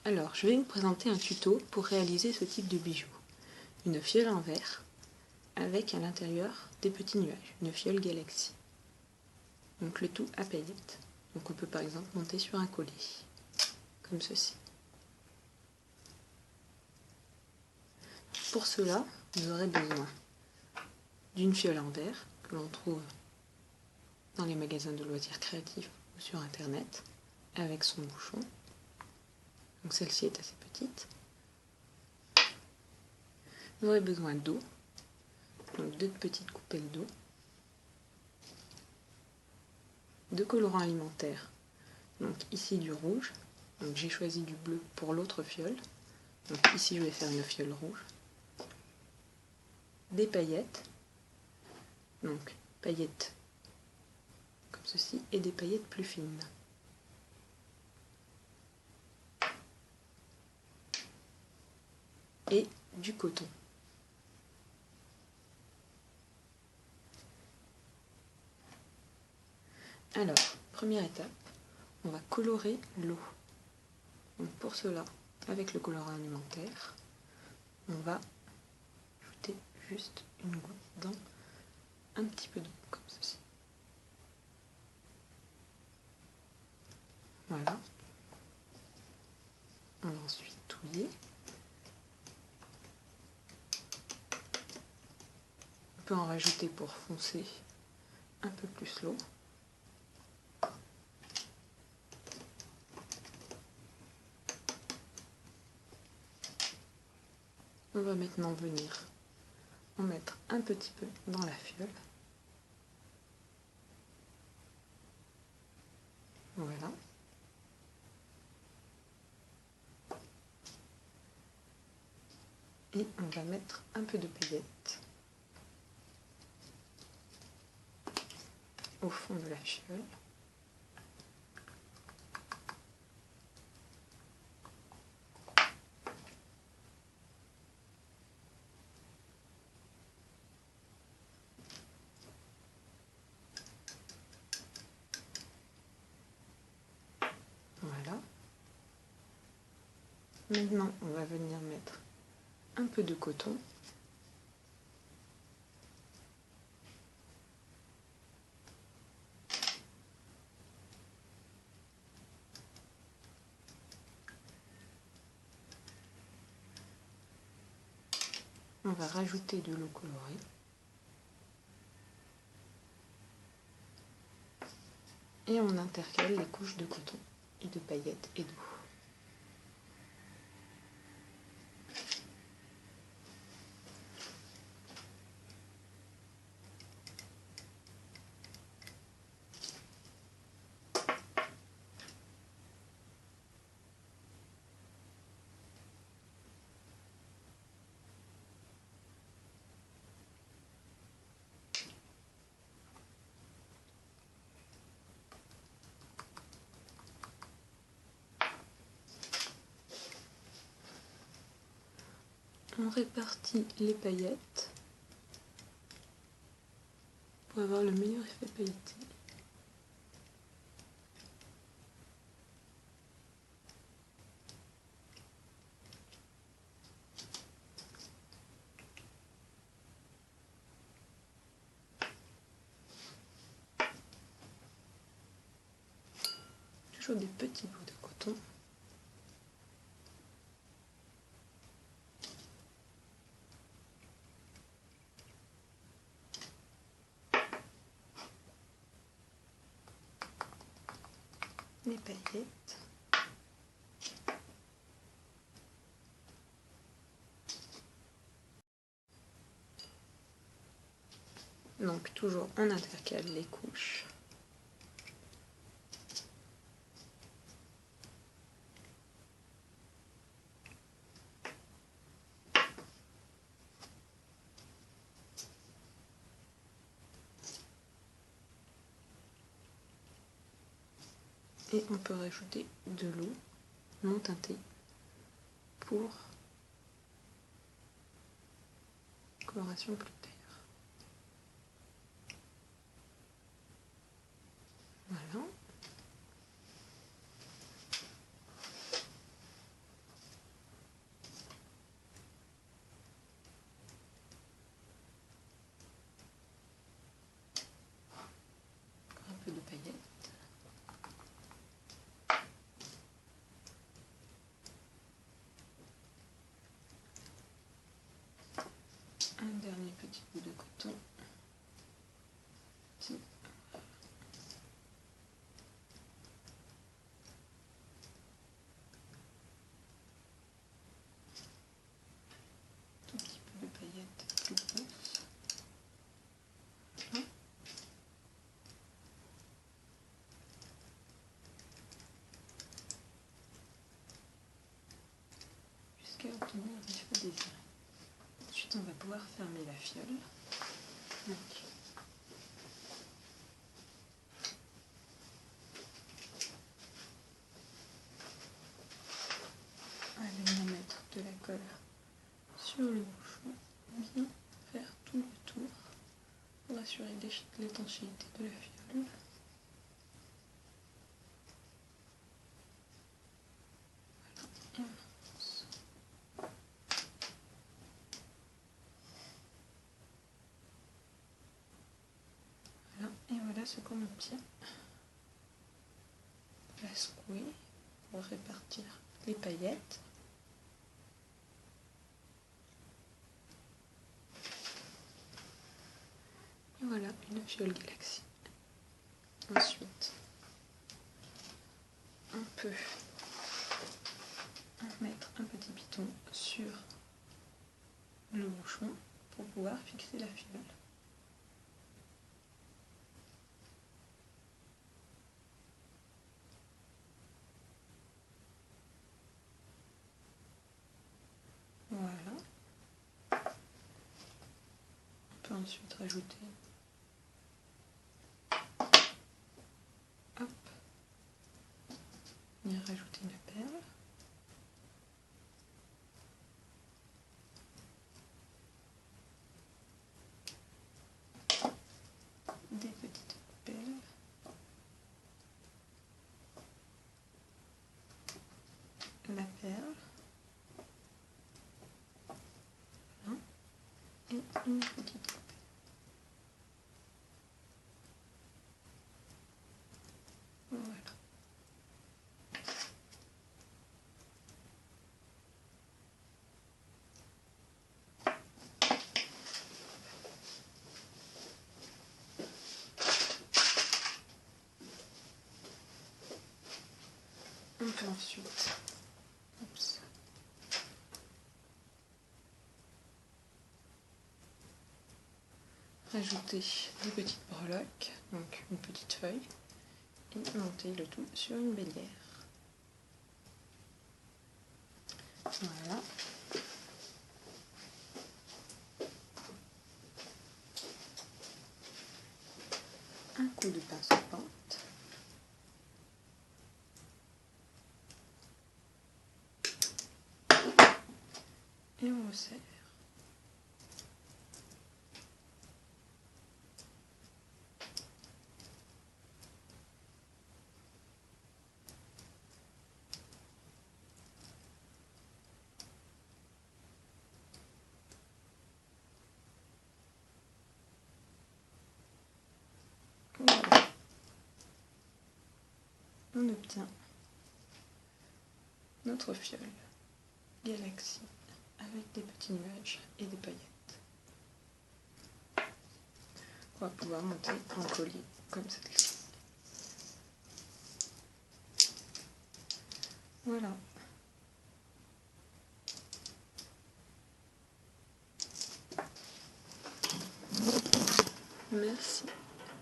Alors, je vais vous présenter un tuto pour réaliser ce type de bijou. Une fiole en verre avec à l'intérieur des petits nuages, une fiole galaxie. Donc le tout à paillettes. Donc on peut par exemple monter sur un collier, comme ceci. Pour cela, vous aurez besoin d'une fiole en verre que l'on trouve dans les magasins de loisirs créatifs ou sur internet, avec son bouchon. Donc celle-ci est assez petite. Vous aurez besoin d'eau, donc 2 petites coupelles d'eau, de colorants alimentaires, donc ici du rouge, donc j'ai choisi du bleu pour l'autre fiole, donc ici je vais faire une fiole rouge, des paillettes, donc paillettes comme ceci, et des paillettes plus fines. Et du coton. Alors, première étape, on va colorer l'eau. Donc pour cela, avec le colorant alimentaire, on va ajouter juste une goutte dans un petit peu d'eau, comme ceci. Voilà. On va ensuite touiller. On peut en rajouter pour foncer un peu plus l'eau. On va maintenant venir en mettre un petit peu dans la fiole. Voilà. Et on va mettre un peu de paillettes au fond de la fiole. Voilà. Maintenant, on va venir mettre un peu de coton. On va rajouter de l'eau colorée. Et on intercale les couches de coton et de paillettes et d'eau. On répartit les paillettes pour avoir le meilleur effet pailleté. Toujours des petits bouts de coton. Les paillettes. Donc toujours on intercale les couches. Et on peut rajouter de l'eau non teintée pour coloration plus claire. Voilà. obtenir l'effet désiré. Ensuite, on va pouvoir fermer la fiole. Donc, allez venir mettre de la colle sur le bouchon, bien faire tout le tour pour assurer l'étanchéité de la fiole. Voilà, et on avance. Voilà, et voilà ce qu'on obtient. La secouer pour répartir les paillettes. Et voilà une fiole Galaxy. Ensuite, on peut mettre un petit piton sur le bouchon pour pouvoir fixer la fiole. Voilà. On peut ensuite rajouter, hop, venir rajouter une perle. Des petites perles. La perle. Voilà. Et une petite perle. Voilà. On peut ensuite, oups, rajouter des petites breloques, donc une petite feuille, et monter le tout sur une bélière. Voilà. Un coup de pince pente. Et on resserre. Voilà. On obtient notre fiole Galaxy avec des petits nuages et des paillettes. On va pouvoir monter un collier comme celle-ci. Voilà. Merci.